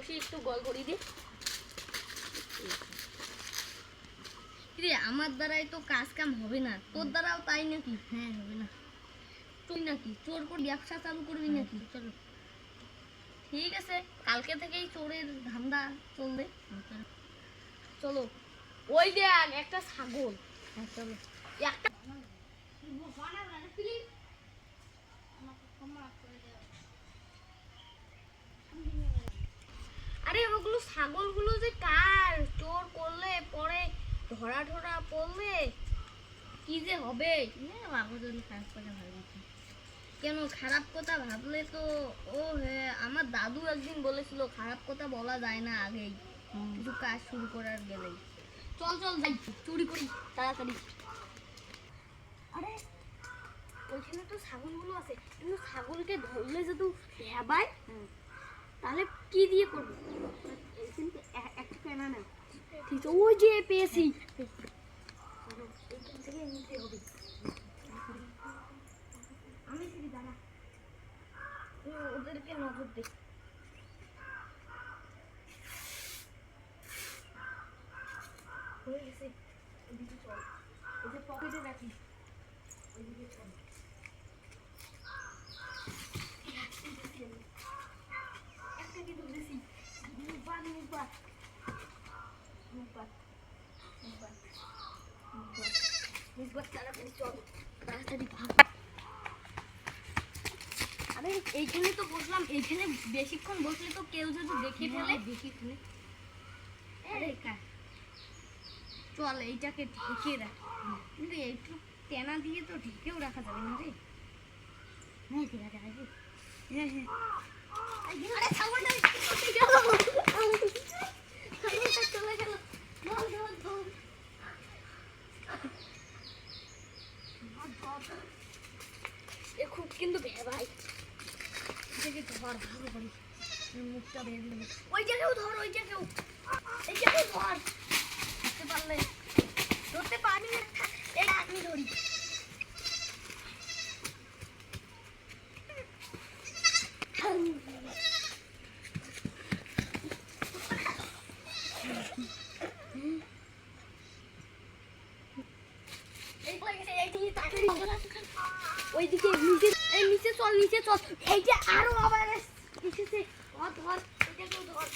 বসে একটু গোল করি দি। রে আমার দ্বারাই তো কাজ কাম হবে না, তোর দ্বারাও তাই নাকি? হ্যাঁ হবে না। তুই নাকি চোর করে ব্যবসা চালু করবি নাকি? চলো ঠিক আছে, কালকে থেকেই চোরের ধান্দা চলবে। চলো ওই দেখ একটা ছাগল। হ্যাঁ চলো একটা আরে ওগুলো ছাগলগুলো যে কার, চোর করলে পরে ধরা ধরা পড়লে কি যে হবে। কেন খারাপ কথা ভাবলে তো? ও হ্যাঁ, আমার দাদু একদিন বলেছিল খারাপ কথা বলা যায় না আগেই কিছু কাজ শুরু করার গেলেই। চল চল যাই চুরি করি তাড়াতাড়ি। আরে ওইখানে তো ছাগলগুলো আছে, কিন্তু ছাগলকে ধরলে যদি ভেবায় তাহলে কি দিয়ে করবো? একটা কেনা না, ঠিক আছে ওই যে পেয়েছি, এইখান থেকে নিতে হবে। আমি সিঁড়ি দাঁড়া, ওদেরকে নজর দে। হয়ে গেছে, ওইদিকে চল, ওই যে পকেটে রাখি ওইদিকে চল। একটাকে ধরেছি, মুখবাদ মুখবাদ মুখবাদ মুখবাদ মুখবাদ মুখবাদ, তাড়াতাড়ি চল, তাড়াতাড়ি ভাগ। আরে এইখানে তো বসলাম, এইখানে বেশিক্ষণ বসলে তো কেউ যদি দেখে ফেলে। দেখি ফেলে চল এইটাকে ঢেকে রাখ, কিন্তু একটু টেনা দিয়ে তো ঢেকেও রাখা যাবে না রে। হ্যাঁ ঠিক আছে, হ্যাঁ হ্যাঁ। আরে ছাগলটা চলে গেল, ধর ধর ধর। এ খুব কিন্তু ভেবাই, এটাকে ধর ভালো করে, মুখটা বের দেবে। ওই জায়গাও ধর, ওই জায়গাও, এই জায়গাও ধর, ধরতে পারলে। ধরতে পারবি না, এই আমি ধরি। ওইদিকে নিচে, এই নিচে চল, নিচে চল, এই যে আরো আবার এসেছে। ধর ধর, ওইটাকেও ধর।